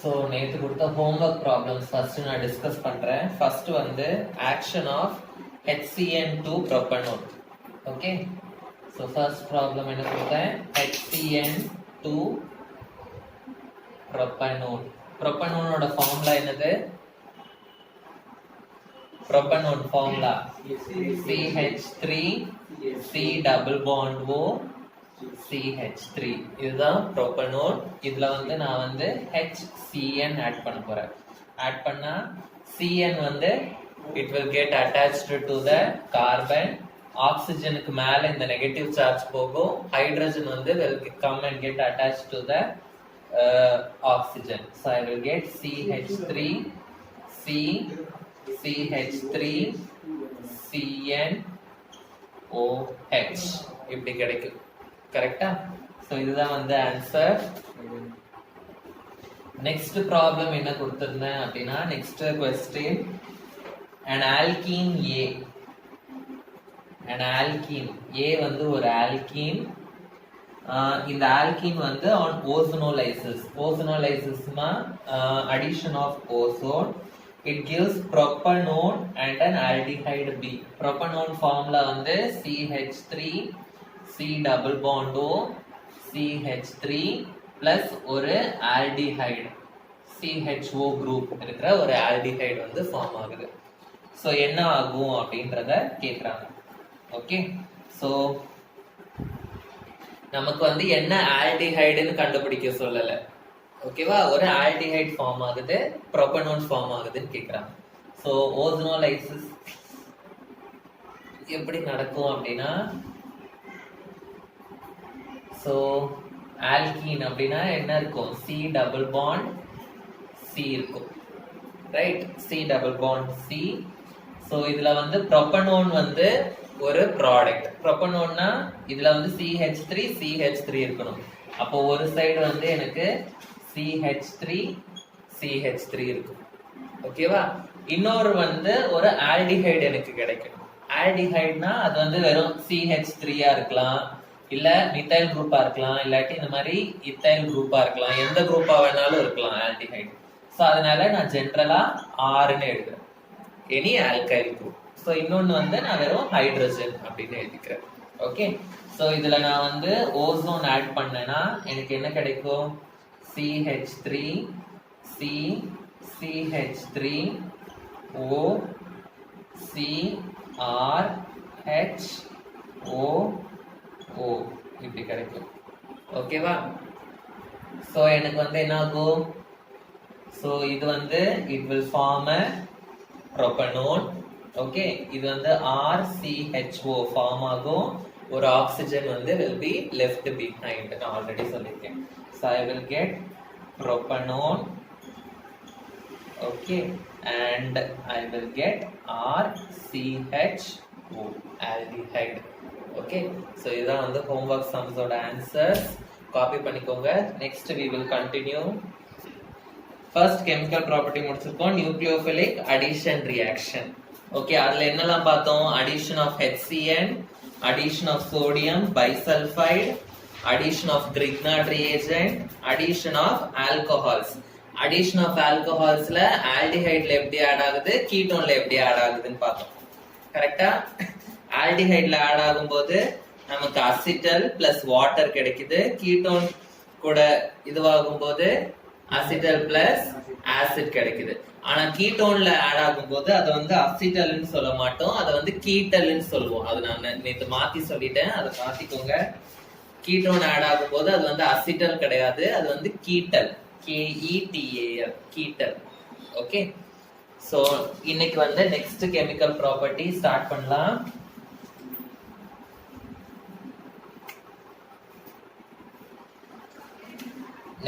So நேற்று கொடுத்த homework problems first நான் டிஸ்கஸ் பண்ணுறேன். ஃபர்ஸ்ட் வந்து action of HCN2 propanone. Okay, so first problem என்ன கொடுத்தேன்? HCN2 propanone. ப்ரோபனோனோட ஃபார்முலா என்னது? Propanone formula CH3 C double bond O CH3. இதுதான் ப்ரோபனோன். இதுல வந்து நான் வந்து HCN ஆட் பண்ண போறேன். ஆட் பண்ணா CN வந்து it will get attached to the carbon. ஆக்சிஜனுக்கு மேல இந்த நெகட்டிவ் சார்ஜ் போகும். ஹைட்ரஜன் வந்து will come and get attached to the oxygen. So I will get CH3 C CH3 CN OH இப்படி கிடைக்கும். கரெக்டா? சோ இதுதான் வந்து ஆன்சர். நெக்ஸ்ட் ப்ராப்ளம் என்ன கொடுத்திருந்தேன் அப்படின்னா, next question an alkene A. an alkene A வந்து ஒரு alkene. இந்த alkene வந்து on ozonolysis. Ozonolysis-னா addition of ozone. It gives propanone and an aldehyde B. Propanone formula வந்து CH3 C double bond O CH3 plus ஒரு aldehyde CHO group இருக்கிற ஒரு aldehyde வந்து form ஆகுது. ஸோ என்ன ஆகும் அப்படின்றத கேட்குறாங்க. ஓகே, ஸோ நமக்கு வந்து என்ன ஆல்டிஹைடுன்னு கண்டுபிடிக்க சொல்லல. ஓகேவா? ஒரு ஆல்டிஹைட் ஃபார்ம் ஆகுது, ப்ரோபனோன் ஃபார்ம் ஆகுதுன்னு கேட்குறாங்க. ஸோ ஓசோனோலைசிஸ் எப்படி நடக்கும் அப்படின்னா, ஸோ ஆல்கீன் அப்படின்னா என்ன இருக்கும்? C டபுள் பாண்ட் C இருக்கும், right? C double bond C. So இதுல வந்து ப்ரோபனோன் வந்து ஒரு ப்ராடக்ட். ப்ரோபனோன்னா இதுல வந்து CH3 CH3 இருக்கணும். அப்போ ஒரு சைடு வந்து எனக்கு CH3 CH3 இருக்கும். ஓகேவா? இன்னொரு வந்து ஒரு ஆல்டிஹைடு எனக்கு கிடைக்கும். ஆல்டிஹைட்னா அது வந்து வெறும் CH3-ஆ இருக்கலாம், இல்ல மித்தைல் குரூப்பா இருக்கலாம், இல்லாட்டி இந்த மாதிரி இத்தைல் குரூப்பா இருக்கலாம். எந்த குரூப்பா வேணாலும் இருக்கலாம் ஆல்டிஹைடு. ஸோ அதனால நான் ஜென்ரலா Rன்னு எழுதுறேன், எனி ஆல்கைல் குரூப். ஸோ இன்னொன்னு வந்து நான் வெறும் ஹைட்ரஜன் அப்படின்னு எழுதிக்கிறேன். ஓகே, ஸோ இதுல நான் வந்து ஓசோன் ஆட் பண்ணேன்னா எனக்கு என்ன கிடைக்கும்? CH3 C CH3 O CR H O O இப்படி கிடைக்கும். ஓகேவா? ஸோ எனக்கு வந்து என்ன ஆகும்? ஸோ இது வந்து it will form a propanone. Okay, இது வந்து RCHO ஃபார்ம் ஆகும். ஒரு ஆக்சிஜன் வந்து will be left behind. நான் ஆல்ரெடி சொல்லியிருக்கேன். So I will get propanone. Okay, and I will get RCHO aldehyde. Okay, so இதுதான் வந்து homework sums ஓட answers. காப்பி பண்ணிக்கோங்க. Next we will continue. First chemical property முடிச்சிருக்கோம், nucleophilic addition reaction. Okay, அதுல என்னெல்லாம் பார்த்தோம்? addition of HCN, addition of sodium bisulfide, addition of Grignard reagent, addition of alcohols. addition of alcoholsல aldehydeல எப்படி add ஆகுது, கீட்டோன்ல எப்படி add ஆகுதுன்னு பார்த்தோம். கரெக்டா? aldehydeல ஆட் ஆகும்போது நமக்கு அசிட்டல் பிளஸ் வாட்டர் கிடைக்குது. கீட்டோன் கூட இதுவாகும் போது அசிட்டல் பிளஸ் ஆசிட் கிடைக்குது. ஆனா கீட்டோன்ல ஆட் ஆகும்போது அதை வந்து அசிட்டல்னு சொல்ல மாட்டோம், அதை வந்து கீட்டல்னு சொல்லுவோம். அது நான் நேற்று மாத்தி சொல்லிட்டேன், அதை மாத்திக்கோங்க. கீட்டோன் ஆட் ஆகும் போது அது வந்து அசிட்டல் கிடையாது, அது வந்து கீட்டல், KETAL கீட்டல். ஓகே, சோ இன்னைக்கு வந்து நெக்ஸ்ட் கெமிக்கல் ப்ராப்பர்ட்டி ஸ்டார்ட் பண்ணலாம்.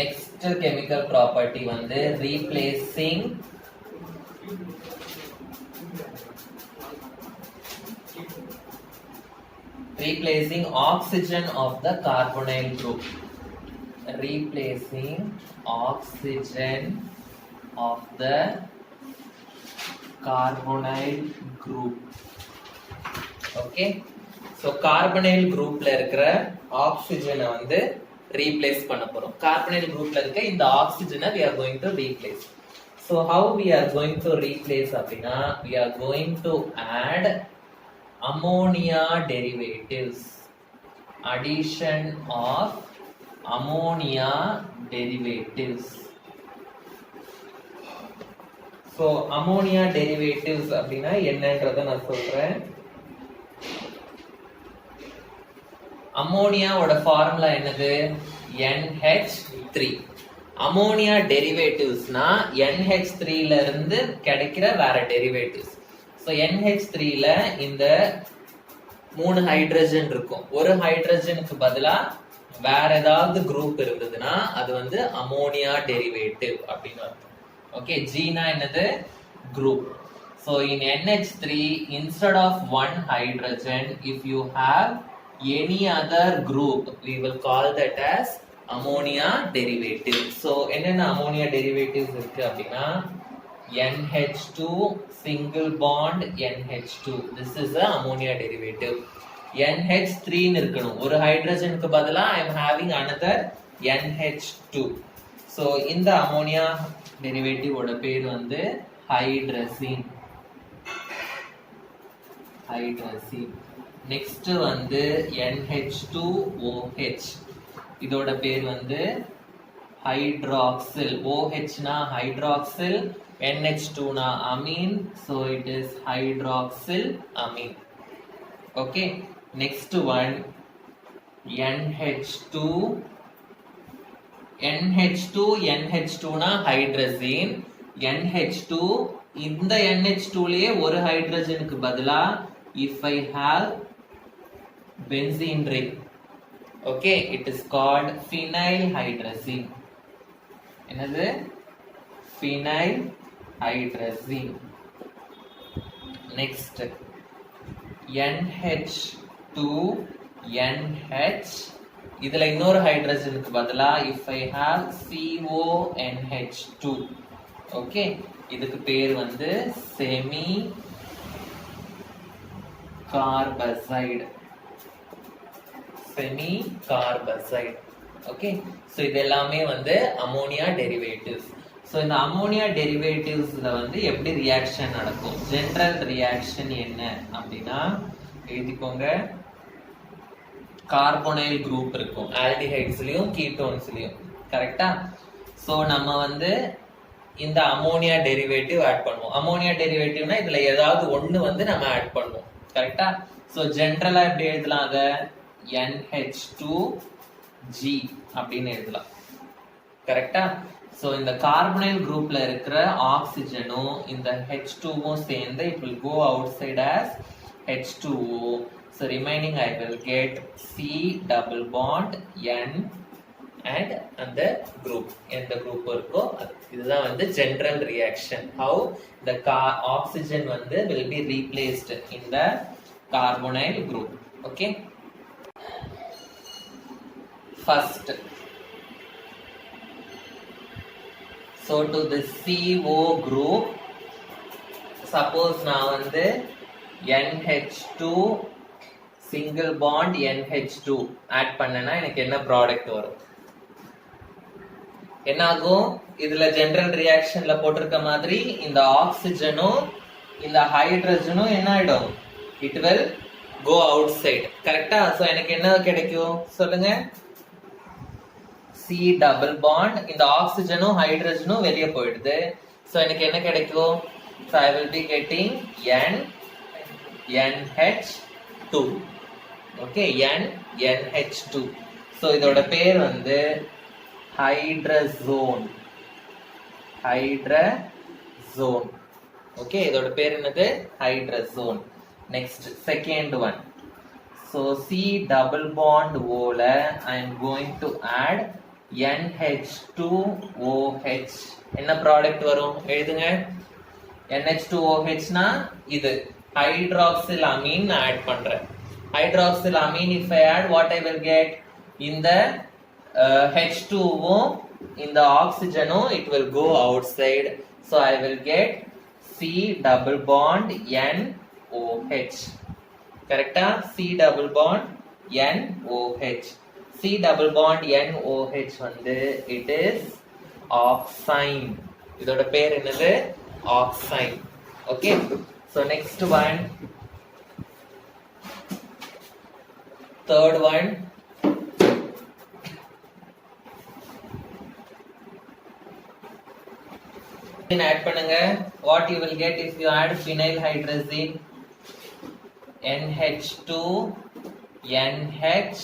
நெக்ஸ்ட் கெமிக்கல் ப்ராப்பர்ட்டி வந்து replacing oxygen of the carbonyl group. Replacing oxygen of the carbonyl group. Okay, so carbonyl groupல இருக்கிற ஆக்சிஜனை வந்து replace பண்ண போறோம். carbonyl groupல இருக்க இந்த oxygen we are going to replace. So how we are going to replace அப்படினா we are going to add ammonia derivatives. Addition of ammonia derivatives. So ammonia derivatives அப்படினா என்னன்றதை நான் சொல்றேன். அம்மோனியா ஓட ஃபார்முலா என்னது? NH3. அம்மோனியா டெரிவேட்டிவ்ஸ்னா NH3 ல இருந்து கிடைக்கிற வேற டெரிவேட்டிவ்ஸ். சோ NH3 ல இந்த 3 ஹைட்ரஜன் இருக்கும். ஒரு ஹைட்ரஜனுக்கு பதிலா வேற ஏதாவது குரூப் இருந்ததுன்னா அது வந்து அம்மோனியா டெரிவேட்டிவ் அப்படின்னு அர்த்தம். ஓகே, ஜீனா என்னது? Group. So in NH3 instead of one hydrogen, if you have any other group, we will call that as ammonia derivative. So என்னென்ன ammonia derivatives இருக்கு அப்படின்னா NH2 single bond NH2, this is a ammonia derivative. NH3 ன்னு இருக்கணும். ஒரு ஹைட்ரஜனுக்கு பதிலா I am having another NH2. So இந்த ammonia derivative ஓட பேர் வந்து hydrazine. நெக்ஸ்ட் வந்து NH2OH, இதோட பேர் வந்து ஹைட்ராக்சில். OH னா ஹைட்ராக்சில், NH2 னா Ameen, so it is hydroxyl amine. Okay, next one NH2 னா ஹைட்ரஜன். NH2, இந்த NH2 லயே ஒரு ஹைட்ரஜனுக்கு பதிலா if I have benzene ring, okay, it is called phenyl hydrazine. என்னது? phenyl hydrazine. Next NH2NH, இதுல இன்னொரு ஹைட்ரஜனுக்கு பதிலா if I have CONH2, okay, இதுக்கு பேர் வந்து semi carbazide. Okay, so இது எல்லாமே வந்து அம்மோனியா டெரிவேட்டிவ்ஸ். ஸோ இந்த அம்மோனியா டெரிவேட்டிவ்ஸ்ல வந்து எப்படி ரியாக்ஷன் நடக்கும்? ஜெனரல் ரியாக்ஷன் என்ன அப்படின்னா எழுதிக்கோங்க. கார்போனைல் குரூப் இருக்கும் ஆல்டிஹைட்ஸ்லயும் கீட்டோன்ஸ்லயும், கரெக்டா? ஸோ நம்ம வந்து இந்த அம்மோனியா டெரிவேட்டிவ் ஆட் பண்ணுவோம். அம்மோனியா டெரிவேட்டிவ்னா இதுல ஏதாவது ஒண்ணு வந்து நம்ம ஆட் பண்ணுவோம், கரெக்டா? சோ ஜெனரலா எப்படி எழுதலாம்? அத NH2G அப்படின்னு எழுதலாம், கரெக்டா? சோ இந்த கார்பனைல் குரூப்ல இருக்கிற ஆக்சிஜனும் இந்த H2O சேர்ந்து it will go outside as H2O. So remaining I will get C double bond N and அந்த group, எந்த group இருக்கோ இதுதான் வந்து general reaction. How the oxygen வந்து will be replaced in the carbonyl group. Okay, first, so to the CO group, suppose நான் வந்து NH2 single bond NH2 add பண்ணனா எனக்கு என்ன ப்ராடக்ட் வரும்? என்ன ஆகும்? இதுல ஜெனரல் ரியாக்ஷன்ல போட்டிருக்க மாதிரி இந்த ஆக்சிஜனும் இந்த ஹைட்ரஜனும் என்ன ஆயிடும்? It will go outside, கரெக்டா? சோ எனக்கு என்ன கிடைக்கும் சொல்லுங்க? C டபுள் பாண்ட், இந்த ஆக்சிஜனும் ஹைட்ரஜனும் வெளியே போயிடுது. சோ எனக்கு என்ன கிடைக்கும்? So I will be getting NH2. Okay, NH2. So இதோட பேர் வந்து ஹைட்ரசோன். Okay, இதோட பேர் என்னது? Hydrazone. Next, second one. So C double bond O ல I am going to add NH2OH. என்ன ப்ராடக்ட் வரும் எழுதுங்க? NH2OH னா இது ஹைட்ராக்சில் அமீன் ஆட் பண்றேன். Hydroxyl amine if I add, what I will get? இந்த H2O இந்த ஆக்சிஜனும் it will go outside, so I will get C double bond NOH, கரெக்டா? C double bond NOH. C double bond NOH வந்து it is oxime. இதோட பேர் என்னது? Oxime. Okay. So next one, third one, add பண்ணுங்க. What you will get if you add phenyl hydrazine, NH2 NH.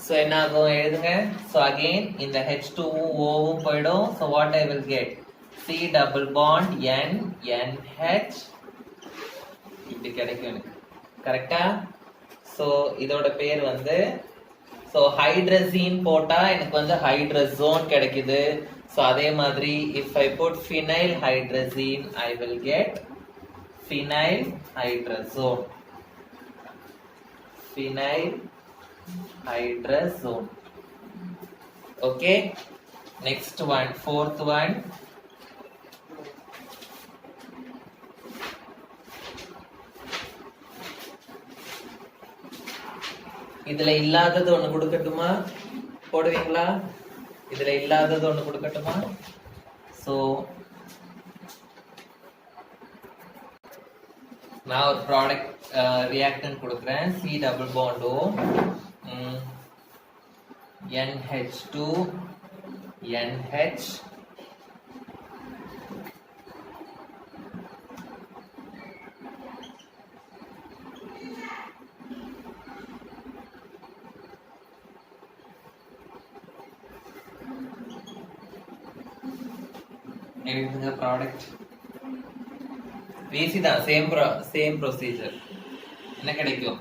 So என்ன ஆகும் எழுதுங்க. So again இந்த H2O போய்டும். So what I will get? C double bond N NH இப்படி கிடைக்கும் எனக்கு. கரெக்ட்டா? So இதோட பேர் வந்து so hydrazine போட்டா எனக்கு வந்து hydrazone கிடைக்குது. So அதே மாதிரி if I put phenyl hydrazine I will get phenyl hydrazone. Phenyl hydrazone. Okay, next one, fourth one, இதுல இல்லாதது ஒண்ணு கொடுக்கட்டுமா? போடுவீங்களா? இதுல இல்லாதது ஒண்ணு கொடுக்கட்டுமா? So நான் ஒரு ப்ராடக்ட் ரியாக்டன்ட் கொடுக்குறேன். C double bond O NH2 NH எழுதுங்க ப்ராடக்ட். ஈஸி தான், சேம் ப்ரொசீஜர். என்ன கிடைக்கும்?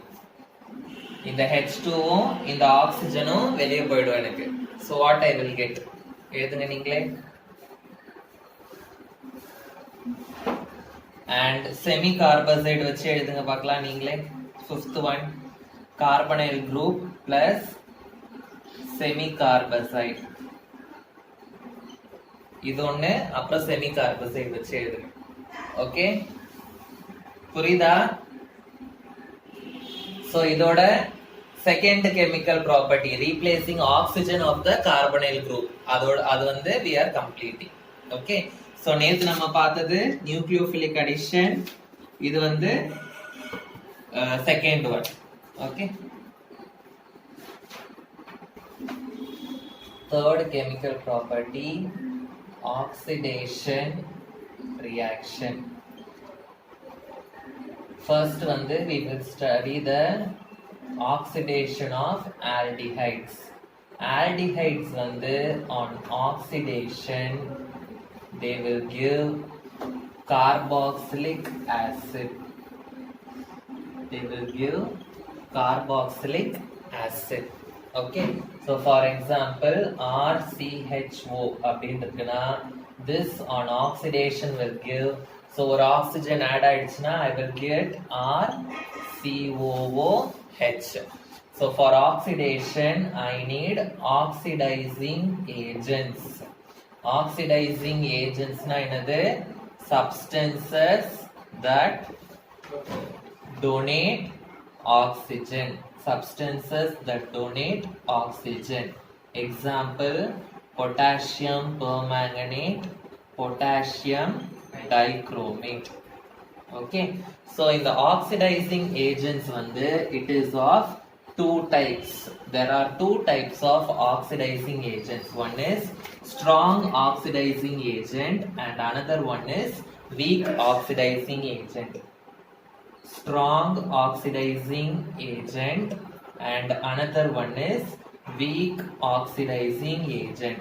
இந்த H2வும் இந்த ஆக்சிஜனும் வெளியே போயிடும் எனக்கு. So what I will get? எழுதுங்க நீங்களே. And semi carbazide வச்சு எழுதுங்க பார்க்கலாம் நீங்களே. Fifth one, carbonyl group plus semi carbazide. இது ஒண்ணு, அப்புறம் semi carbazide வச்சு எழுதுங்க. ஓகே, புரியுதா? So இதோட second chemical property replacing oxygen of the carbonyl group, அது வந்து we are completing. Okay, so நேத்து நம்ம பார்த்தது nucleophilic addition, இது வந்து second one. Okay, third chemical property oxidation reaction. First வந்து we will study the oxidation of aldehydes. Aldehydes வந்து on oxidation they will give carboxylic acid. They will give carboxylic acid. Okay, so for example RCHO அப்படின்றதுனா this on oxidation will give, so ஒரு oxygen add ஆயிடுச்சுனா I will get RCOOH. So for oxidation I need oxidizing agents. Oxidizing agents na என்னது? Substances that donate oxygen. Substances that donate oxygen. Example potassium permanganate, potassium dichromate. Okay, so in the oxidizing agents வந்து it is of two types. There are two types of oxidizing agents. One is strong oxidizing agent and another one is weak oxidizing agent. Strong oxidizing agent and another one is weak oxidizing agent.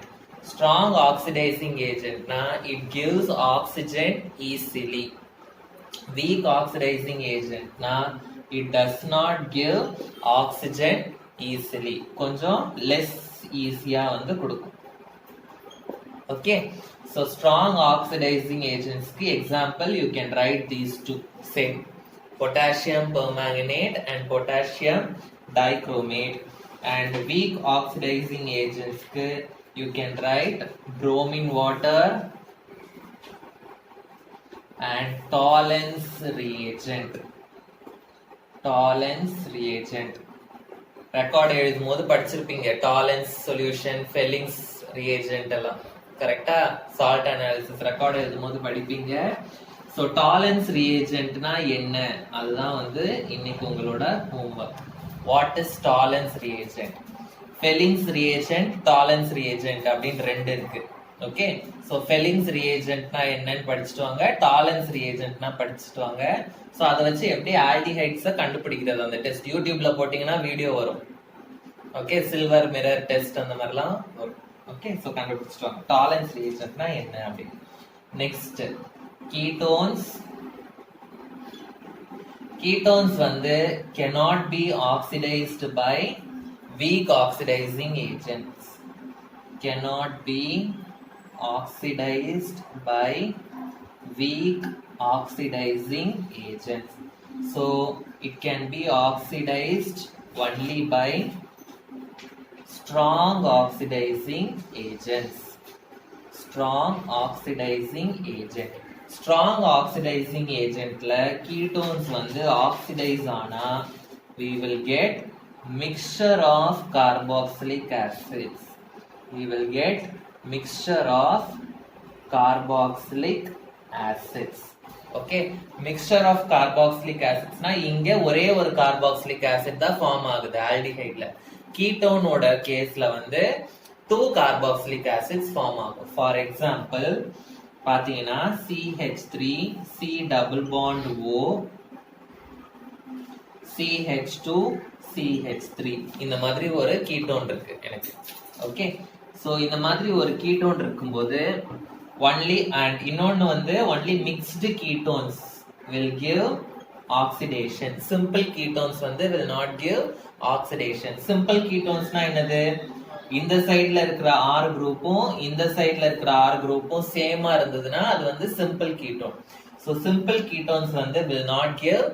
Strong oxidizing agent na it gives oxygen easily. Weak oxidizing agent na it does not give oxygen easily. கொஞ்சம் less easy-ஆ வந்து கொடுக்கும். Okay, so strong oxidizing agents க்கு example you can write these two same, potassium permanganate and potassium dichromate. And weak oxidizing agents க்கு you can write bromine water and Tollens reagent. டாலன்ஸ் reagent. Record எழுதும் போது படிச்சிருப்பீங்க டாலன்ஸ் solution, ஃபெல்லிங்ஸ் reagent எல்லாம் கரெக்டா. Salt analysis record எழுதும் போது படிப்பீங்க. So டாலன்ஸ் ரியேஜென்ட்னா என்ன, அதுதான் வந்து இன்னைக்கு உங்களோட homework. What is Tollens reagent? Fehling's reagent, Tollens reagent அப்படின்னு ரெண்டு இருக்கு. ஓகே, ஸோ ஃபெல்லிங்ஸ் ரியேஜென்ட்னா என்னன்னு படிச்சுட்டு வாங்க, டாலன்ஸ் ரியேஜென்ட்னா படிச்சுட்டு வாங்க. ஸோ அதை வச்சு எப்படி ஆல்டிஹைட்ஸை கண்டுபிடிக்கிறது அந்த டெஸ்ட் யூடியூப்ல போட்டீங்கன்னா வீடியோ வரும். ஓகே, சில்வர் மிரர் டெஸ்ட் அந்த மாதிரிலாம் வரும். ஓகே, ஸோ கண்டுபிடிச்சிட்டு வாங்க டாலன்ஸ் ரியேஜென்ட்னா என்ன அப்படின்னு. Next ketones. Ketones வந்து cannot be oxidized by weak oxidizing agents. Cannot be oxidized by weak oxidizing agents. So it can be oxidized only by strong oxidizing agents. Strong oxidizing agent. Strong oxidizing agentல ketones வந்து oxidize ஆனா we will get mixture of carboxylic acids. We will get mixture of carboxylic acids. Okay, mixture of carboxylic acids னா இங்க ஒரே ஒரு carboxylic acid தான் form ஆகுது ஆல்டிஹைட்ல. கீட்டோனோட கேஸ்ல வந்து 2 carboxylic acids ஃபார்ம் ஆகும். ஃபார் எக்ஸாம்பிள் பாத்தீங்கன்னா CH3 C double bond O CH2 CH3 இந்த மாதிரி ஒரு கீட்டோன் இருக்கு எனக்கு. ஓகே, சோ இந்த மாதிரி ஒரு கீட்டோன் இருக்கும்போது only and இன்னொன்னு வந்து only mixed ketones will give oxidation. Simple ketones வந்து will not give oxidation. Simple ketonsனா என்னது, இந்த சைடுல இருக்கிற R குரூப்பும் இந்த சைடுல இருக்கிற R குரூப்பும் சேமா இருந்ததுன்னா அது வந்து simple ketone. So simple ketones வந்து will not give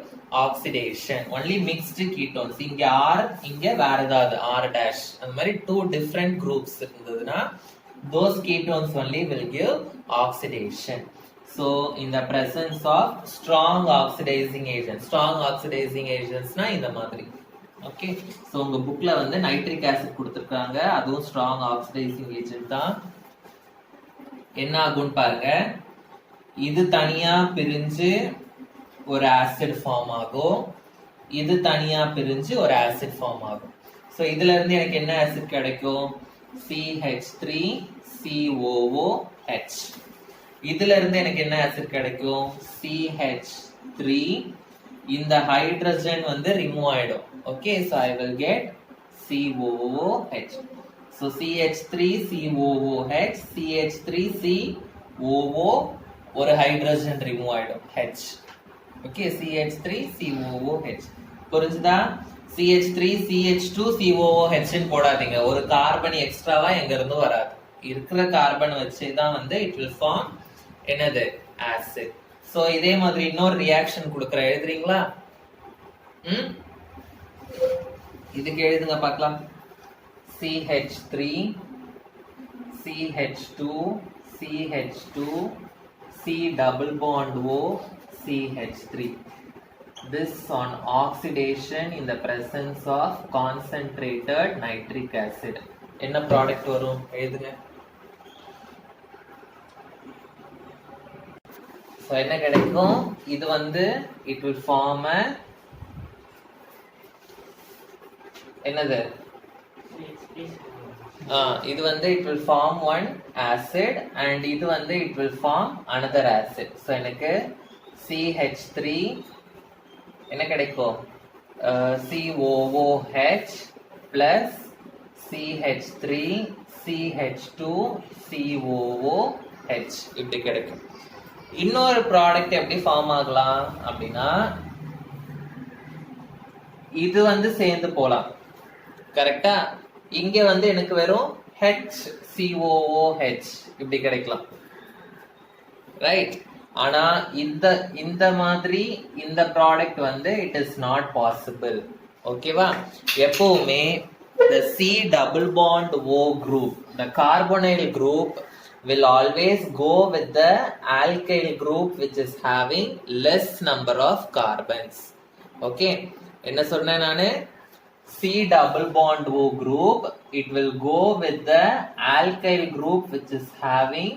oxidation. Only mixed ketones. இங்க R இங்க வேற ஏதாவது R dash அந்த மாதிரி 2 different groups இருந்ததுன்னா those ketones only will give oxidation. So in the presence of strong oxidizing agents. Strong oxidizing agents னா இந்த மாதிரி. ஓகே, சோ உங்க புக்ல வந்து நைட்ரிக் ஆசிட் கொடுத்திருக்காங்க, அதுவும் ஸ்ட்ராங் ஆக்சிடைசிங் ஏஜென்ட் தான். என்ன ஆகும்னு பாருங்க, இது தனியா பிரிஞ்சு ஒரு ஆசிட் ஃபார்ம் ஆகும், இது தனியா பிரிஞ்சு ஒரு ஆசிட் ஃபார்ம் ஆகும். சோ இதுல இருந்து எனக்கு என்ன ஆசிட் கிடைக்கும், CH3COOH. இதுல இருந்து எனக்கு என்ன ஆசிட் கிடைக்கும், CH3. இந்த ஹைட்ரஜன் வந்து ரிமூவ் ஆயிடும். Okay, so I will get COOH. So CH3COOH, CH3COO, ஒரு ஹைட்ரஜன் ரிமூவ் ஆயிடும் H. Okay, CH3COOH. புரிஞ்சுதா? CH3CH2COOH ன்னு போடாதீங்க, ஒரு கார்பன் எக்ஸ்ட்ராவா எங்க இருந்து வராது. இருக்கிற கார்பன் வச்சு தான் வந்து it will form என்னது ஆசிட். சோ இதே மாதிரி இன்னொரு ரியாக்ஷன் கொடுக்குற, எழுதுறீங்களா? இதுக்கு எழுதுங்க பார்க்கலாம். CH3 CH2 CH2 C double bond O CH3. This on oxidation in the presence of concentrated nitric acid. என்ன ப்ராடக்ட் வரும் எழுதுங்க. So என்ன கிடைக்கும், இது வந்து it will form a என்னது, இது வந்து it will form one acid and இது வந்து it will form another acid. So எனக்கு CH3 என்ன கிடைக்கும், COOH plus CH3 CH2 COOH இப்படி கிடைக்கும். இன்னொரு ப்ராடக்ட் எப்படி ஃபார்ம் ஆகலாம் அப்படின்னா, இது வந்து சேர்ந்து போலாம் கரெக்டா. இங்க வந்து எனக்கு வெறும் HCOOH இப்படி கிடைக்கலாம், ரைட். ஆனா இந்த மாதிரி இந்த ப்ராடக்ட் வந்து இட் இஸ் நாட் பாசிபிள். ஓகேவா? எப்பவுமே the C double bond O group, the carbonyl group will always go with the alkyl group which is having less number of carbons. Okay, என்ன சொன்னேன் நானு? C double bond O group, it will go with the alkyl group which is having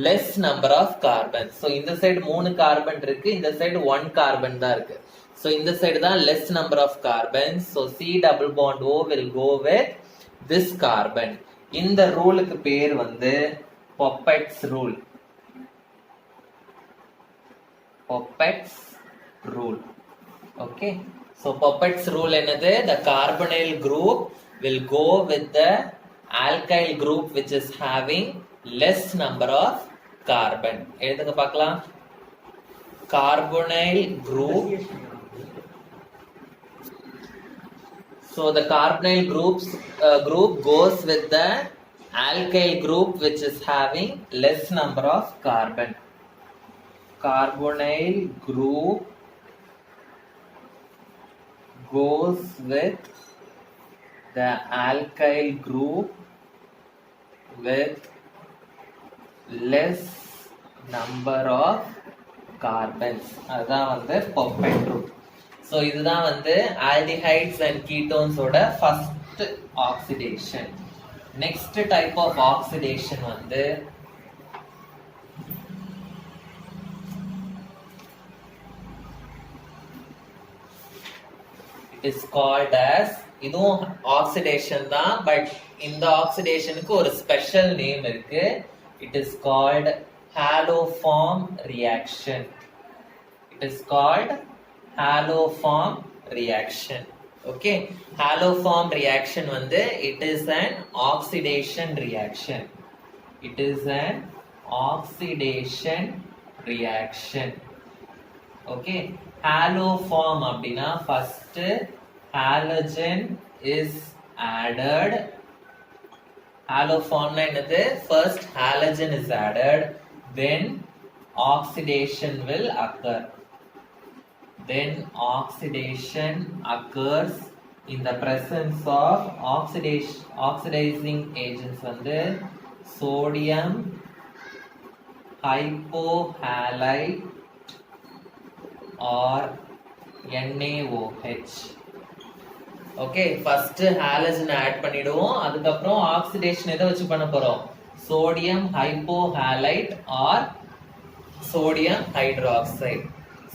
less number of carbons. So இந்த side 3 carbon இருக்கு, இந்த side 1 carbon தான் இருக்கு. So இந்த side தான் less number of carbons. So C double bond O will go with this carbon. இந்த ரூலுக்கு பேர் வந்து Poppett's rule. Poppett's rule. Okay. So Poppett's rule என்னது? The carbonyl group will go with the alkyl group which is having less number of carbon. எழுதுங்க பார்க்கலாம். Carbonyl group. So the carbonyl group goes with the alkyl group which is having less number of carbon. Carbonyl group goes with the alkyl group with less number of carbons. அதான் வந்து Poppett rule. So இதுதான் வந்து aldehydes and ketones ஓட first oxidation. Next type of oxidation வந்து is called as, இதுவும் oxidation தான், but இந்த oxidationக்கு ஒரு special name இருக்கு. It is called haloform reaction. It is called haloform reaction. Okay, haloform reaction வந்து it is an oxidation reaction. It is an oxidation reaction. Okay, haloform அப்படினா first halogen is added. Haloform na என்னது? First halogen is added, then oxidation will occur. Then oxidation occurs in the presence of oxidizing agents வந்து sodium hypohalite or NaOH. Okay, first halogen add பண்ணிடுவோம், அதுக்கப்புறம் oxidation எதை வச்சு பண்ண போறோம்? Sodium hypohalite or sodium hydroxide.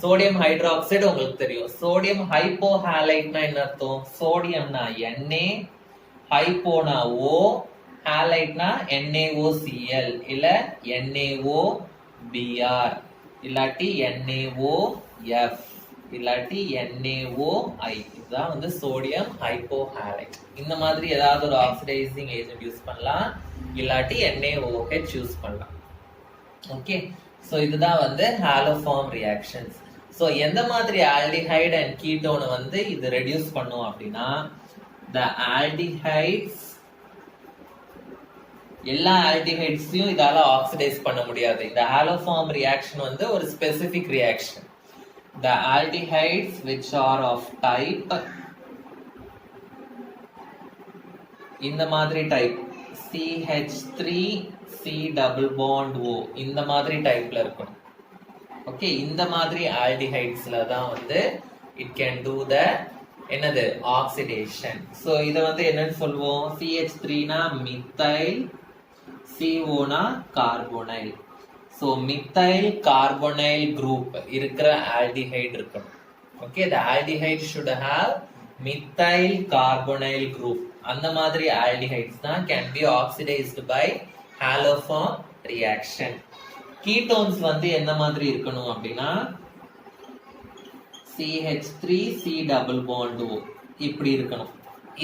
Sodium hydroxide உங்களுக்கு தெரியும். Sodium ஹைப்போஹாலைட்னா என்ன அர்த்தம்? சோடியம்னா Na, ஹைப்போனா O, ஹாலைட்னா NaOCl இல்ல NaOBr இல்லாட்டி NaOF இல்லாட்டி NaOI. இதுதான் வந்து சோடியம் ஹைப்போஹாலைட். இந்த மாதிரி ஏதாவது ஒரு ஆக்சிடைசிங் ஏஜென்ட் யூஸ் பண்ணலாம், இல்லாட்டி NaOH யூஸ் பண்ணலாம். ஓகே, சோ இதுதான் வந்து ஹாலோஃபார்ம் ரியாக்ஷன்ஸ். சோ எந்த மாதிரி ஆல்டிஹைட் அண்ட் கீட்டோனை வந்து இது ரெடியூஸ் பண்ணும் அப்படின்னா, the aldehydes, எல்லா ஆல்டிஹைட்ஸையும் இதால ஆக்சிடைஸ் பண்ண முடியாது. இந்த ஹாலோஃபார்ம் ரியாக்ஷன் வந்து ஒரு specific reaction. The aldehydes which are of type, இந்த மாதிரி type CH3C double bond O, இந்த மாதிரி டைப்ல இருக்கும். ஓகே, இந்த மாதிரி ஆல்டிஹைட்ஸ்ல தான் வந்து it can do the என்னது ஆக்சிடேஷன். சோ இத வந்து என்னன்னு சொல்வோம்? CH3 னா மித்தைல், CO னா carbonyl. So methyl carbonyl group இருக்கிற aldehyde இருக்கணும். Okay, the aldehyde should have methyl carbonyl group. அந்த மாதிரி aldehydes தான் can be oxidized by haloform reaction. Ketones வந்து என்ன மாதிரி இருக்கணும் அப்படின்னா CH3C double bond O இப்படி இருக்கணும்.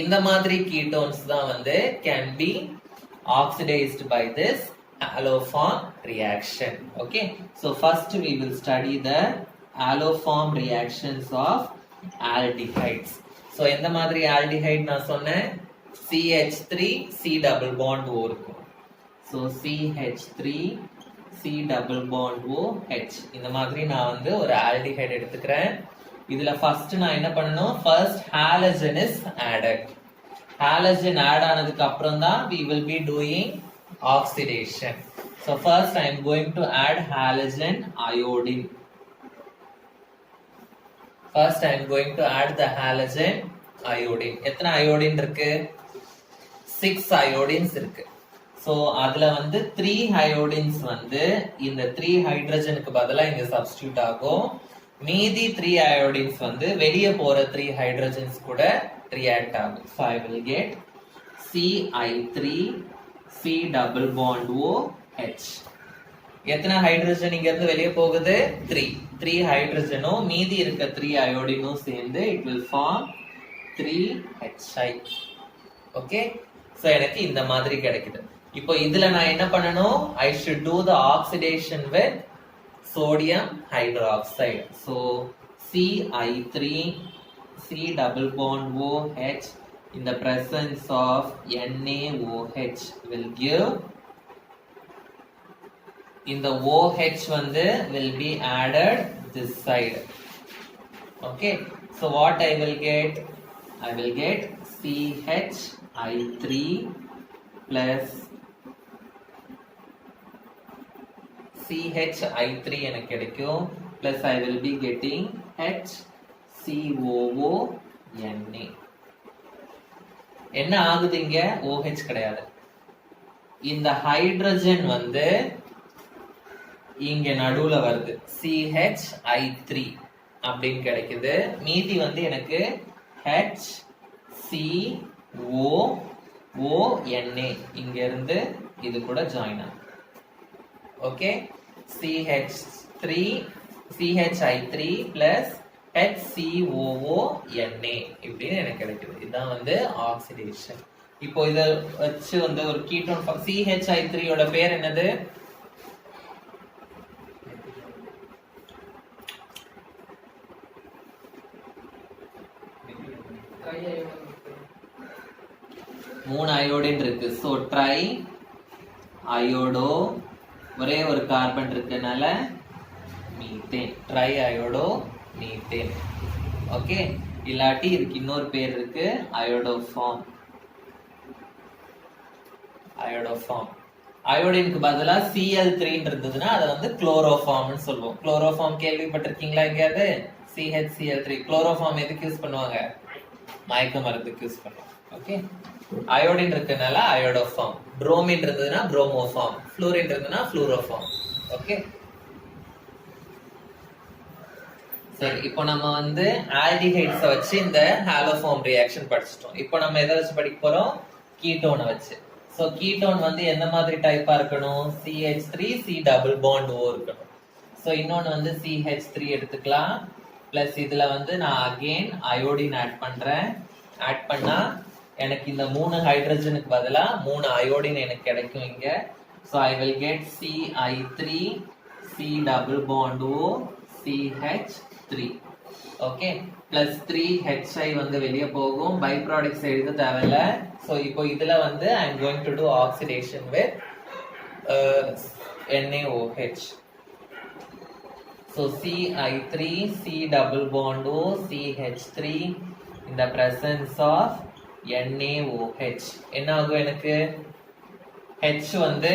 இந்த மாதிரி ketones தான் வந்து can be oxidized by this haloform reaction. Okay, so first we will study the haloform reactions of aldehydes. So எந்த மாதிரி aldehyde நான் சொன்னேன்? CH3C double bond O இருக்கும். So CH3C double bond OH. இந்த மாதிரி நான் வந்து ஒரு aldehyde எடுத்துக்கிறேன். இதுல first நான் என்ன பண்ணணும்? First halogen is added. Halogen add ஆனதுக்கு அப்புறம் தான் we will be doing oxidation. So first I am going to add halogen iodine. First I am going to add the halogen iodine. எத்தனை iodine இருக்கு? 6 iodines இருக்கு. So அதுல வந்து 3 iodines வந்து இந்த 3 ஹைட்ரஜனுக்கு பதிலா இங்க சப்ஸ்டிட்யூட் ஆகும். மீதி 3 iodines வந்து வெளிய போற 3 hydrogens கூட react ஆகும். So I will get Ci3 C double bond OH. எத்தனை ஹைட்ரஜன் இங்க இருந்து வெளிய போகுது? 3 ஹைட்ரஜனும் மீதி இருக்க 3 அயோடினும் சேர்ந்து it will form 3HI. Okay, so எனக்கு இந்த மாதிரி கிடைக்குது. இப்போ இதுல நான் என்ன பண்ணணும்? I should do the oxidation with sodium hydroxide. So Ci3 C double bond OH in the presence of NaOH will give, in the OH வந்து will be added this side. Okay, so what I will get? I will get CHI3 plus CHI3 எனக்கு கிடைக்கும், plus I will be getting HCOONA. என்ன ஆகுது இங்க? OH கிடையாது. இந்த hydrogen வந்து இங்க நடுவுல வருது, CHI3 அப்படின்னு கிடைக்குது. மீதி வந்து எனக்கு HCOONA இங்க இருந்து இது கூட ஜாயின் ஆகும். ஓகே, CHI3 plus HCOONA இப்படின்னு எனக்கு கிடைக்குது. இதுதான் வந்து ஆக்சிடேஷன். இப்போ இத வச்சு வந்து ஒரு கீட்டோன் CHI3 ஓட பேர் என்னது? மூணு அயோடின் இருக்கு. சோ ட்ரை அயோடோ, ஒரே ஒரு கார்பன் இருக்கனால methane, try iodo methane. Okay, இல்லாட்டி இதுக்கு இன்னொரு பேர் இருக்கு, அயோடோஃபார்ம். அயோடோஃபார்ம். அயோடினுக்கு பதிலா Cl3 இருந்ததுன்னா அதை வந்து குளோரோஃபார்ம்னு சொல்லுவோம். குளோரோஃபார்ம் கேள்விப்பட்டிருக்கீங்களா எங்கேயாவது? CHCl3. குளோரோஃபார்ம் எதுக்கு யூஸ் பண்ணுவாங்க? மயக்க மருந்துக்கு யூஸ் பண்ணுவோம். ஓகே, அயோடின் இருக்கனால அயோடோஃபார்ம். புரோமின் இருந்ததுன்னா புரோமோஃபார்ம். ஃப்ளூரின் இருந்ததுன்னா ஃப்ளூரோஃபார்ம். ஓகே, சரி. இப்போ நம்ம வந்து ஆல்டிஹைட்ஸை வச்சு இந்த ஹாலோஃபார்ம் ரியாக்ஷன் படிச்சிட்டோம். இப்போ நம்ம எதை வச்சு படிக்க போறோம்? கீட்டோனை வச்சு. சோ கீட்டோன் வந்து எந்த மாதிரி டைப்பா இருக்கணும்? CH3 C double bond O இருக்கணும். சோ இன்னொன்னு வந்து CH3 எடுத்துக்கலாம். பிளஸ் இதுல வந்து நான் அகைன் அயோடின் ஆட் பண்றேன். ஆட் பண்ணா எனக்கு இந்த 3 ஹைட்ரஜனுக்கு பதிலா 3 அயோடின் எனக்கு கிடைக்கும் இங்க. So I will get Ci3 C double bond O CH3. Okay, plus 3HI வந்து வெளியே போகும். பை ப்ராடக்ட்ஸ் எழுத தேவையில்ல. சோ இப்போ இதுல வந்து I am going to do oxidation with NaOH. So Ci3 C double bond O CH3 in the presence of NaOH. என்ன ஆகும் எனக்கு? H வந்து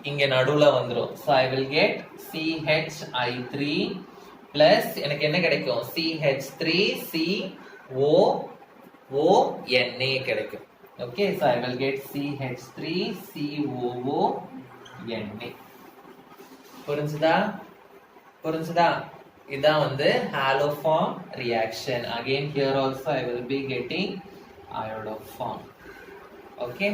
இங்க நடுவுல வந்துரும். So I will get CHI3 plus எனக்கு என்ன கிடைக்கும்? CH3 COONA கிடைக்கும். Okay, so I will get CH3 COONA. புரிஞ்சுதா? புரிஞ்சுதா? இதான் வந்து haloform reaction. Again here also I will be getting iodoform. Okay,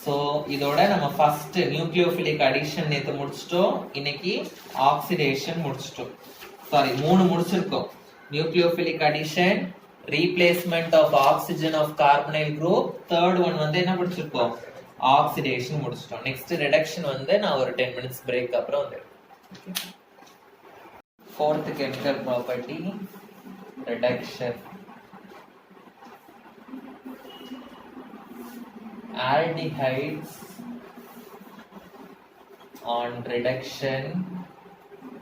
so இதோட நம்ம ஃபர்ஸ்ட் நியூக்ளியோஃபிலிக் அடிஷன் நேத்து முடிச்சிட்டோம். இன்னைக்கு ஆக்சிடேஷன் முடிச்சிட்டோம். சாரி, 3 முடிச்சிருக்கோம். Nucleophilic addition, replacement of oxygen of carbonyl group, third one வந்து என்ன முடிச்சிருக்கோம்? ஆக்சிடேஷன் முடிச்சிட்டோம். நெக்ஸ்ட் ரிடக்ஷன் வந்து நான் ஒரு 10 minutes பிரேக் அப்புறம் வந்து. Fourth chemical property, reduction. Aldehydes on reduction,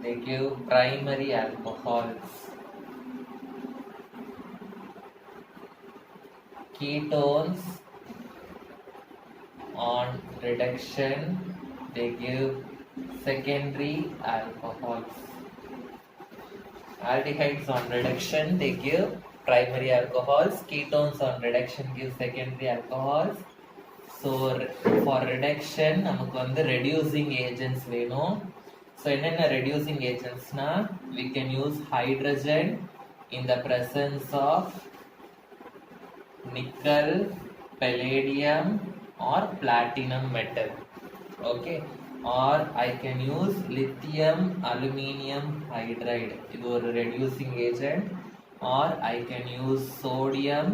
they give primary alcohols. Ketones on reduction, they give secondary alcohols. Aldehydes on reduction they give primary alcohols. Ketones on reduction give secondary alcohols. So for reduction நமக்கு வந்து reducing agents வேணும். So என்னென்ன reducing agents na we can use hydrogen in the presence of nickel, palladium or platinum metal. Okay, or I can use lithium aluminium hydride, இது ஒரு reducing agent, or I can use sodium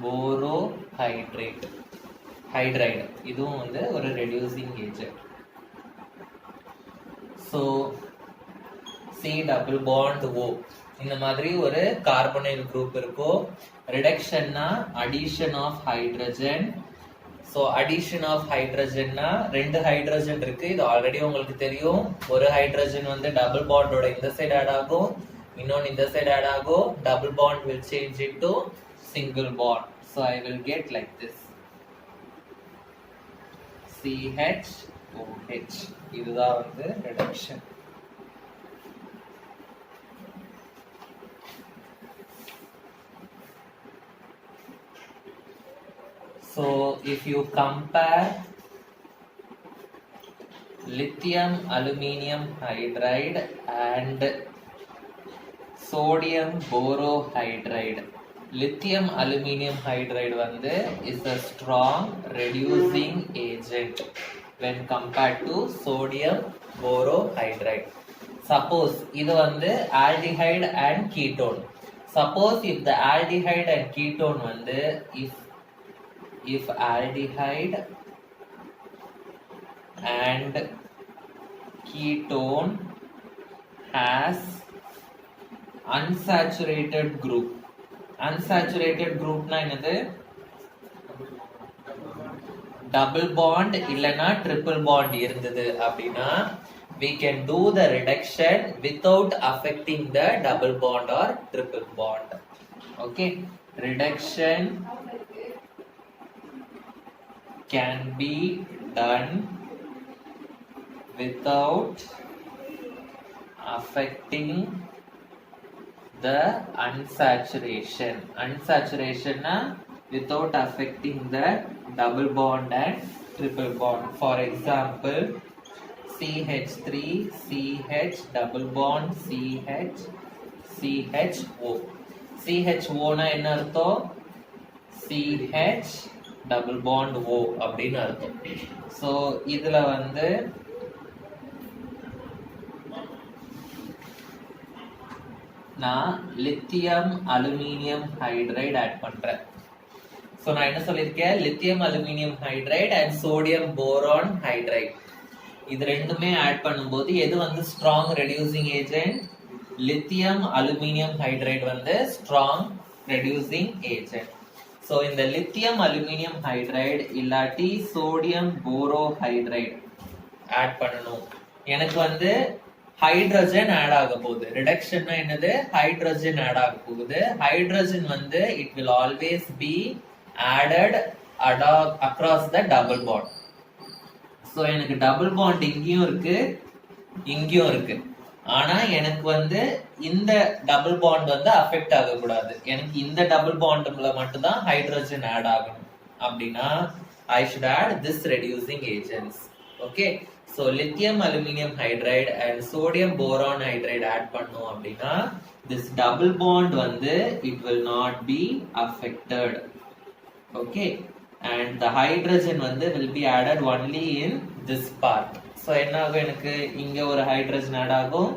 borohydride hydride, இதுவும் வந்து ஒரு reducing agent. So C double bond O, இந்த மாதிரி ஒரு carbonyl group இருக்கும். ரிடக்ஷன்னா addition of hydrogen. So addition of hydrogen னா ரெண்டு ஹைட்ரஜன் இருக்கு, இது ஆல்ரெடி உங்களுக்கு தெரியும். ஒரு ஹைட்ரஜன் வந்து டபுள் பாண்டோட இந்த சைடு ஆட் ஆகும், இன்னொன்னு இந்த சைடு ஆட் ஆகும். Double bond will change into single bond. So I will get like this CHOH, இதுதான் வந்து reduction. So if you compare lithium aluminium hydride and sodium borohydride, lithium aluminium hydride வந்து is a strong reducing agent when compared to sodium borohydride. Suppose இது வந்து aldehyde and ketone. Suppose if the aldehyde and ketone வந்து if aldehyde and ketone has unsaturated group. Unsaturated group na enadhu? Double bond illana triple bond irundhudu appadina we can do the reduction without affecting the double bond or triple bond. Okay, reduction can be done without affecting the unsaturation. Unsaturation na without affecting the double bond and triple bond. For example, CH3 CH double bond CH CHO. CHO na enna artham? CH double bond O அப்படின்னு அர்த்தம். So இதுல வந்து நான் lithium aluminium hydride add பண்றேன். So நான் என்ன சொல்லியிருக்கேன்? Lithium aluminium hydride and sodium boron hydride, இது ரெண்டுமே ஆட் பண்ணும்போது எது வந்து strong reducing agent? Lithium aluminium hydride வந்து ஸ்ட்ராங் ரெடியூசிங் ஏஜென்ட். ஸோ இந்த லித்தியம் அலுமினியம் ஹைட்ரைடு இல்லாட்டி சோடியம் போரோஹைட்ரைடு ஆட் பண்ணணும். எனக்கு வந்து ஹைட்ரஜன் ஆட் ஆக போகுது. ரிடக்ஷன்னா என்னது? ஹைட்ரஜன் ஆட் ஆக போகுது. ஹைட்ரஜன் வந்து it will always be added across the double bond. So எனக்கு டபுள் பாண்ட் இங்கேயும் இருக்கு இங்கேயும் இருக்கு. ஆனா எனக்கு வந்து இந்த டபுள் பாண்ட் வந்து அஃபெக்ட் ஆகக்கூடாது. எனக்கு இந்த டபுள் பாண்ட்ல மட்டும் தான் ஹைட்ரஜன் ஆட் ஆகணும். அப்படின்னா I should add this reducing agents. Okay, so lithium aluminium hydride and sodium boron hydride add பண்ணோம் அப்படின்னா திஸ் டபுள் பாண்ட் வந்து it will not be affected. Okay, and the hydrogen வந்து will be added only in this part. So என்ன ஆகும்? எனக்கு இங்க ஒரு hydrogen add ஆகும்,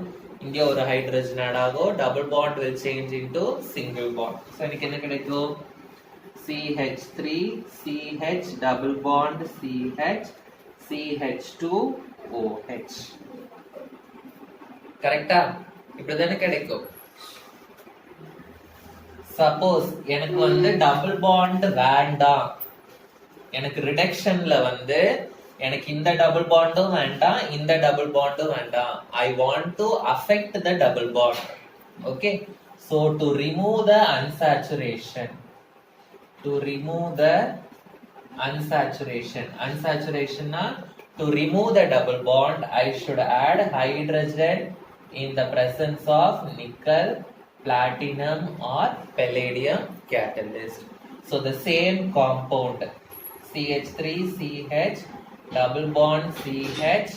இங்க ஒரு ஹைட்ரஜன் ஆட் ஆகும். Double bond will change into single bond. So எனக்கு என்ன கிடைக்கும்? CH3 CH double bond CH CH2OH. கரெக்டா? இப்படிதானே கிடைக்கும். சப்போஸ் எனக்கு வந்து டபுள் பாண்ட் வேண்டாம், எனக்கு ரிடக்ஷன்ல வந்து எனக்கு இந்த டபுள் பாண்டும் வேண்டாம், இந்த டபுள் பாண்டும் வேண்டாம். I want to affect the double bond. Okay, so to remove the unsaturation, unsaturation na to remove the double bond I should add hydrogen in the presence of nickel, platinum or palladium catalyst. So the same compound CH3CH double bond CH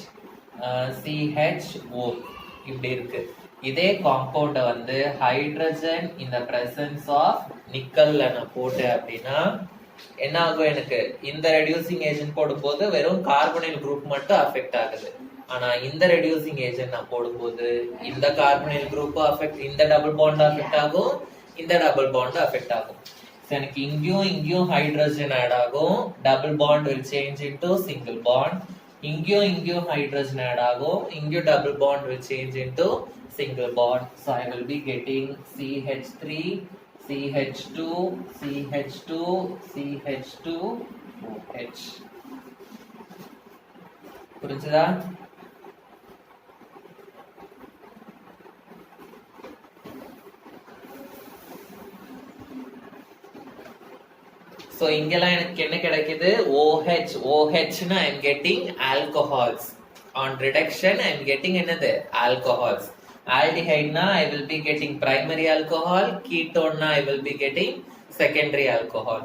CHO இப்படி இருக்கு. இதே காம்பவுண்ட வந்து hydrogen in the presence of நிக்கல்ல நான் போட்டேன் அப்படின்னா என்ன ஆகும், எனக்கு இந்த ரெடியூசிங் ஏஜென்ட் போடும்போது வெறும் கார்பனைல் குரூப் மட்டும் அஃபெக்ட் ஆகுது. ஆனா இந்த ரெடியூசிங் ஏஜென்ட் நான் போடும்போது இந்த கார்பனைல் குரூப் அஃபெக்ட், இந்த டபுள் பாண்ட் அஃபெக்ட் ஆகும், இந்த டபுள் பாண்ட் அஃபெக்ட் ஆகும். எனக்கு இங்கேயும் ஹைட்ரஜன் ஆட் ஆகும், double bond will change into single bond. இங்கேயும் ஹைட்ரஜன் ஆட் ஆகும், இங்கேயும் double bond will change into single bond. So I will be getting CH3 CH2 CH2 CH2 OH. புரிஞ்சுதா? So இங்கெல்லாம் எனக்கு என்ன கிடைக்குது, OH. OH னா I am getting alcohols. On reduction I am getting என்னது, alcohols. Aldehyde na I will be getting primary alcohol, ketone na I will be getting secondary alcohol.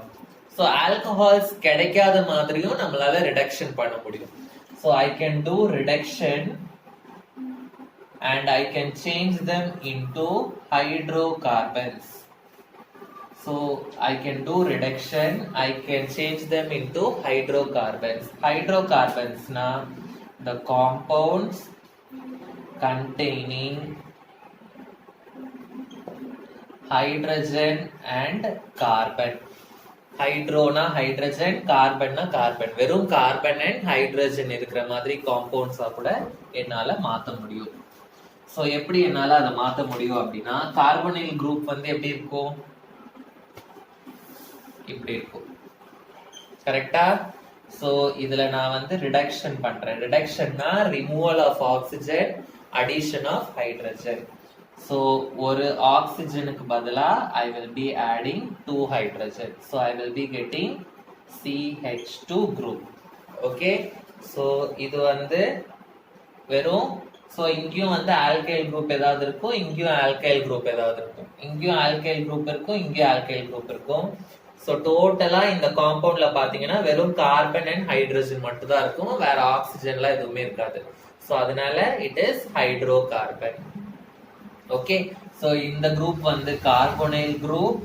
So alcohols கிடைக்காத மாதிரியும் நம்மளால reduction பண்ண முடியும். So I can do reduction and I can change them into hydrocarbons. So I can do reduction, I can change them into hydrocarbons. Hydrocarbons na the compounds containing hydrogen and carbon. Hydro na hydrogen, carbon na carbon. வெறும் carbon and hydrogen இருக்கிற மாதிரி compounds கூட என்னால மாத்த முடியும். So எப்படி என்னால அதை மாத்த முடியும் அப்படின்னா, கார்பனைல் குரூப் வந்து எப்படி இருக்கும், இப்படி இருக்கும். கரெக்டா? சோ இதுல நான் வந்து ரிடக்ஷன் பண்றேன். ரிடக்ஷன்னா removal of oxygen, addition of hydrogen. So ஒரு ஆக்சிஜனுக்கு பதிலா I will be adding 2 hydrogen. So I will be getting CH2 group. Okay? So இது வந்து வெறும், சோ இங்கேயும் வந்து ஆல்கைல் குரூப் ஏதாவது இருக்கும், இங்கேயும் ஆல்கைல் குரூப் ஏதாவது இருக்கும், இங்கேயும் ஆல்கைல் குரூப் இருக்கும், இங்கேயும் ஆல்கைல் குரூப் இருக்கும். சோ டோட்டலா இந்த காம்பவுண்ட்ல பாத்தீங்கன்னா வெறும் கார்பன் அண்ட் ஹைட்ரஜன் மட்டும் தான் இருக்கும், வேற ஆக்சிஜன்லாம் எதுவுமே இருக்காது. சோ அதனால it is hydrocarbon. Okay, so இந்த குரூப் வந்து கார்பனைல் குரூப்.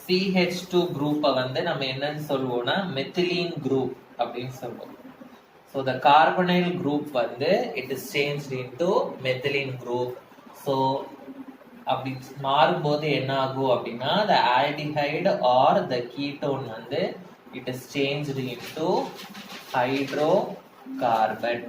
CH2 குரூப்பை வந்து நம்ம என்னன்னு சொல்லுவோம்னா மெத்திலீன் குரூப் அப்படின்னு சொல்லுவோம். So the carbonyl group வந்து it is changed into methylene group. So அப்படி மாறும்போது என்ன ஆகும் அப்படின்னா the aldehyde or the ketone வந்து it is changed into hydrocarbon.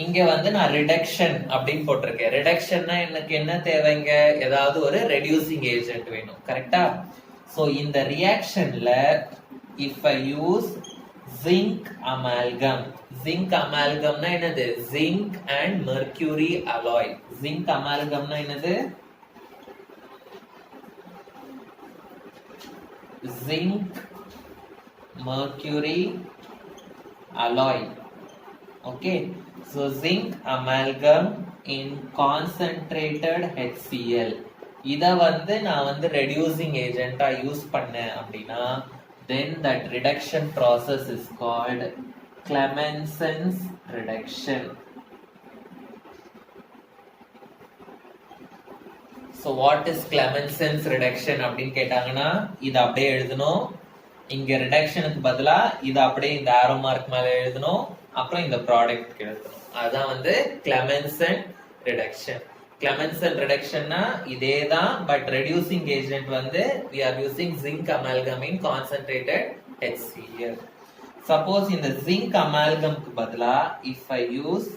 இங்க வந்து நான் ரிடக்ஷன் அப்படின்னு போட்டிருக்கேன். ரிடக்ஷன்னா எனக்கு என்ன தேவைங்க, ஏதாவது ஒரு ரெடியூசிங் ஏஜென்ட் வேணும். கரெக்டா? சோ இந்த ரியாக்ஷன்ல if I use zinc amalgam. Zinc amalgam na enadhu, zinc and mercury alloy. Zinc amalgam na enadhu, zinc mercury alloy. Okay, so zinc amalgam in concentrated HCl. இத வந்து நான் வந்து reducing agent யூஸ் பண்ணேன் அப்படின்னா then that reduction process is called Clemenson's reduction. So what is Clemenson's reduction அப்படின்னு கேட்டாங்கன்னா இது அப்படியே எழுதணும். இங்க ரிடக்ஷனுக்கு பதிலா இது அப்படியே இந்த ஆரோ மார்க் மேல எழுதணும், அப்புறம் இந்த ப்ராடக்ட் எழுதணும். அதுதான் வந்து Clemenson reduction. Clemenson reduction na இதேதான், பட் reducing agent வந்து we are using zinc amalgam in concentrated HCl. Suppose இந்த zinc amalgam க்கு பதிலா if I use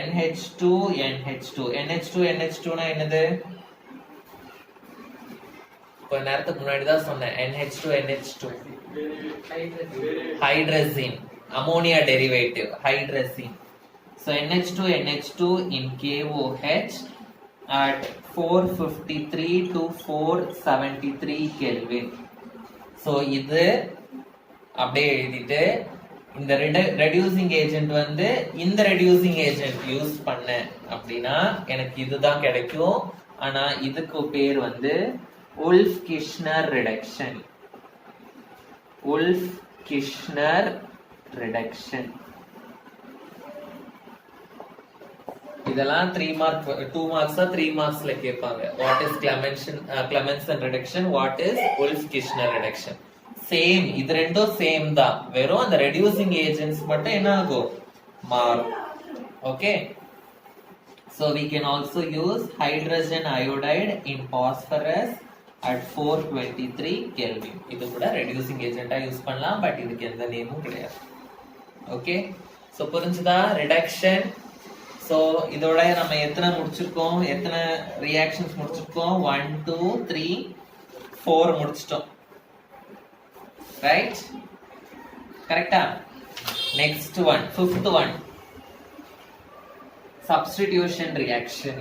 NH2 NH2 NH2 NH2 னா என்னது, கொஞ்ச நேரத்துக்கு முன்னாடி தான் சொன்னேன். NH2 NH2 hydrazine, ammonia derivative, hydrazine. So NH2 NH2 in KOH at 453 to 473 Kelvin. So இது அப்படியே எழுதிட்டு இந்த ரெடியூசிங் ஏஜென்ட் வந்து இந்த ரெடியூசிங் ஏஜென்ட் யூஸ் பண்ண அப்படின்னா எனக்கு இதுதான் கிடைக்கும். ஆனா இதுக்கு பேர் வந்து உல்ஃப்-கிஷ்னர் ரிடக்ஷன். Wolf-Kishner reduction. இதெல்லாம் 3 மார்க் 2 மார்க்ஸா 3 மார்க்ஸ்ல கேட்பாங்க. What is Clemmensen reduction, what is Wolff Kishner reduction. Same, இது ரெண்டும் சேம் தான், வெறும் அந்த ரெடியூசிங் ஏஜென்ட்ஸ் மட்டும் என்ன ஆகும், மாறும். Okay, so we can also use hydrogen iodide in phosphorus at 423 Kelvin. இது கூட ரெடியூசிங் ஏஜென்ட்டா யூஸ் பண்ணலாம், பட் இதுக்கு எந்த நேமும் கிடையாது. ஓகே, சோ புரிஞ்சுதா ரிடக்ஷன். சோ இதோட நம்ம எத்தனை முடிச்சிருக்கோம், எத்தனை ரியாக்ஷன்ஸ் முடிச்சிருக்கோம், 1 2 3 4 முடிச்சிட்டோம். ரைட், கரெக்ட்டா? Next one, fifth one, substitution reaction.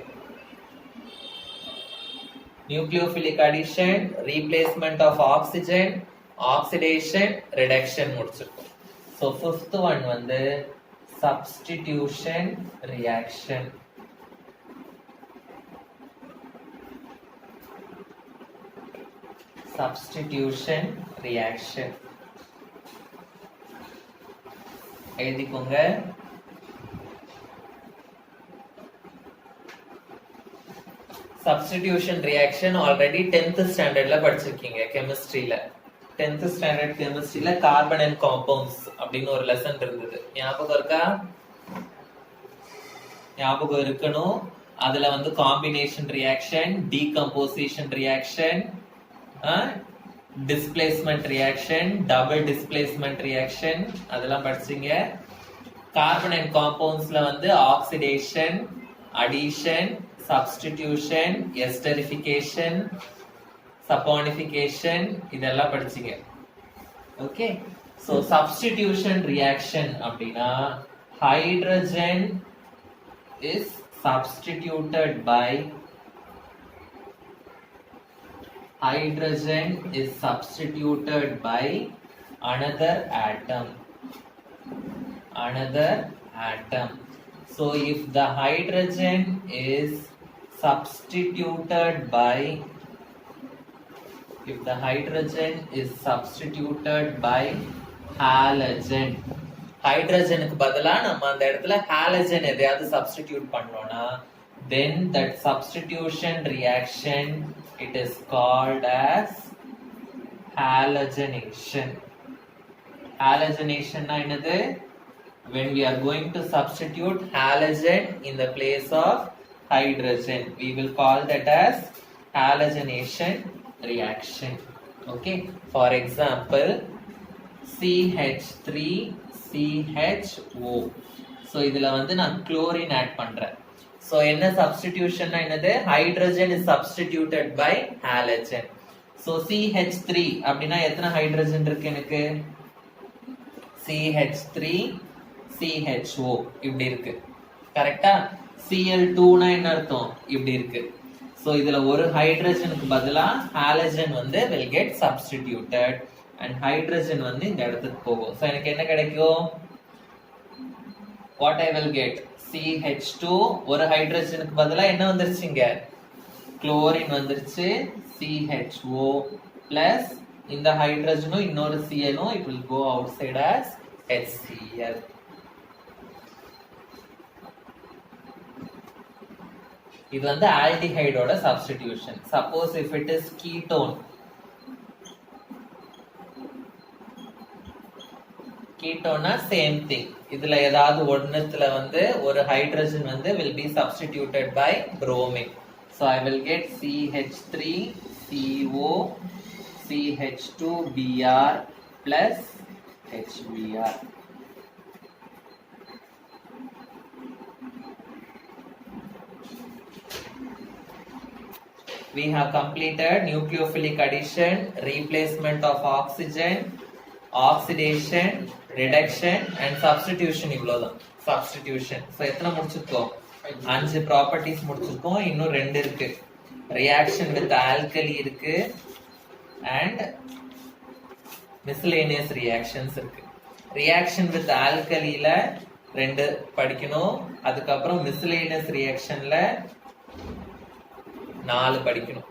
Nucleophilic addition, replacement of oxygen, oxidation, reduction முடிச்சிருக்கோம். So fifth one வந்து substitution reaction. Substitution reaction எழுதிக்கோங்க. Substitution reaction already 10th standardல படிச்சிருக்கீங்க கெமிஸ்ட்ரியில. 10th ஸ்டாண்டர்ட் கெமிஸ்ட்ரியில கார்பன் அண்ட் காம்பவுண்ட்ஸ் அப்படின்னு ஒரு லெசன் இருந்தது. ஞாபகம் இருக்கா? ஞாபகம் இருக்கணும். அதுல வந்து combination reaction, decomposition reaction, displacement reaction, double displacement reaction அதெல்லாம் படிச்சீங்க. கார்பன் அண்ட் காம்பவுண்ட்ஸ்ல வந்து oxidation, addition, substitution, esterification, saponification இதெல்லாம் படிச்சீங்க. ஓகே, so substitution reaction அப்படினா hydrogen is substituted by another atom. So if the hydrogen is substituted by halogen, ஹைட்ரஜனுக்கு பதிலா நம்ம அந்த இடத்துல ஹாலஜன் எதையாவது சப்ஸ்டிடியூட் பண்ணோம்னா then that substitution reaction it is called as halogenation. Halogenation னா என்னது? When we are going to substitute halogen in the place of hydrogen, we will call that as halogenation reaction. Okay, for example CH3CHO. so இதுல வந்து நான் chlorine add பண்றேன். so என்ன substitution னா என்னது? hydrogen is substituted by halogen. so CH3 அப்படினா எத்தனை hydrogen இருக்கு எனக்கு? CH3 CHO இப்படி இருக்கு, கரெக்ட்டா? Cl2 னா என்ன அர்த்தம்? இப்படி இருக்கு. சோ இதுல ஒரு ஹைட்ரஜனுக்கு பதிலா ஹாலஜன் வந்து will get substituted and hydrogen வந்து இந்த இடத்துக்கு போகும். சோ எனக்கு என்ன கிடைக்கும்? what I will get? CH2 ஒரு ஹைட்ரஜனுக்கு பதிலா என்ன வந்துருச்சுங்க? குளோரின் வந்துருச்சு. CHO plus இந்த ஹைட்ரஜனும் இன்னொரு Cl it will go outside as HCl. இது வந்து ஆல்டிஹைடோட substitution. Suppose if it is ketone, ketone same thing. இதுல ஏதாவது ஒண்ணுத்துல வந்து ஒரு ஹைட்ரஜன் வந்து will be substituted by bromine. so I will get CH3CO CH2Br plus HBr. We have completed nucleophilic addition, replacement of oxygen, oxidation, reduction and substitution. இவ்வளவுதான் substitution. so எத்தனை முடிச்சிருக்கோம்? 5 properties முடிச்சிருக்கோம். இன்னும் 2 இருக்கு. reaction with alkali இருக்கு and miscellaneous reactions இருக்கு. Reaction with ஆல்கலில 2 படிக்கணும். அதுக்கப்புறம் மிஸ்லேனியஸ் ரியாக்ஷன்ல 4 படிக்கணும்.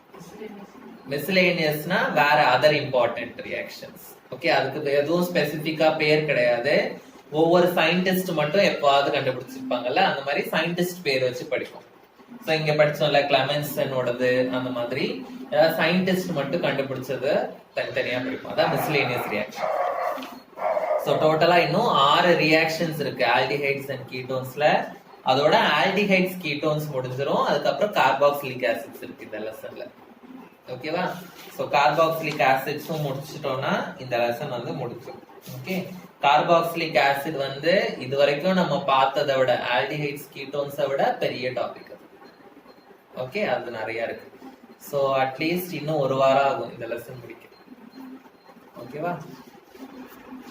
மிஸ்லேனியஸ்னா வேற அதர் இம்பார்ட்டன்ட் ரியாக்ஷன்ஸ். ஓகே, அதுக்கு எதுவும் ஸ்பெசிபிக்கா பேர் கிடையாது. ஒவ்வொரு சயின்டிஸ்ட் மட்டும் எப்பவாவது கண்டுபிடிச்சிருப்பாங்கல்ல, அந்த மாதிரி சயின்டிஸ்ட் பேர் வச்சு படிப்போம். ஸோ இங்க படிச்சோம்ல கிளமென்சனோடது, அந்த மாதிரி ஏதாவது சயின்டிஸ்ட் மட்டும் கண்டுபிடிச்சது தனித்தனியா படிப்போம். அதான் மிஸ்லேனியஸ் ரியாக்ஷன். ஸோ டோட்டலா இன்னும் 6 ரியாக்ஷன்ஸ் இருக்கு ஆல்டிஹைட்ஸ் அண்ட் கீட்டோன்ஸ்ல. அதோட ஆல்டிஹைட்ஸ் கீட்டோன்ஸ் முடிஞ்சிரும். அதுக்கப்புறம் கார்பாக்சிலிக் ஆசிட்ஸ் இருக்கு இந்த லெசன்ல. ஓகேவா? ஸோ கார்பாக்சிலிக் ஆசிட்ஸும் முடிச்சிட்டோம்னா இந்த லெசன் வந்து முடிச்சிடும். ஓகே, கார்பாக்சிலிக் ஆசிட் வந்து இது வரைக்கும் நம்ம பார்த்ததை விட ஆல்டிஹைட்ஸ் கீட்டோன்ஸை விட பெரிய டாபிக். ஓகே, அது நிறைய இருக்கு. ஸோ அட்லீஸ்ட் இன்னும் 1 வாரம் ஆகும் இந்த லெசன் முடிக்க. ஓகேவா?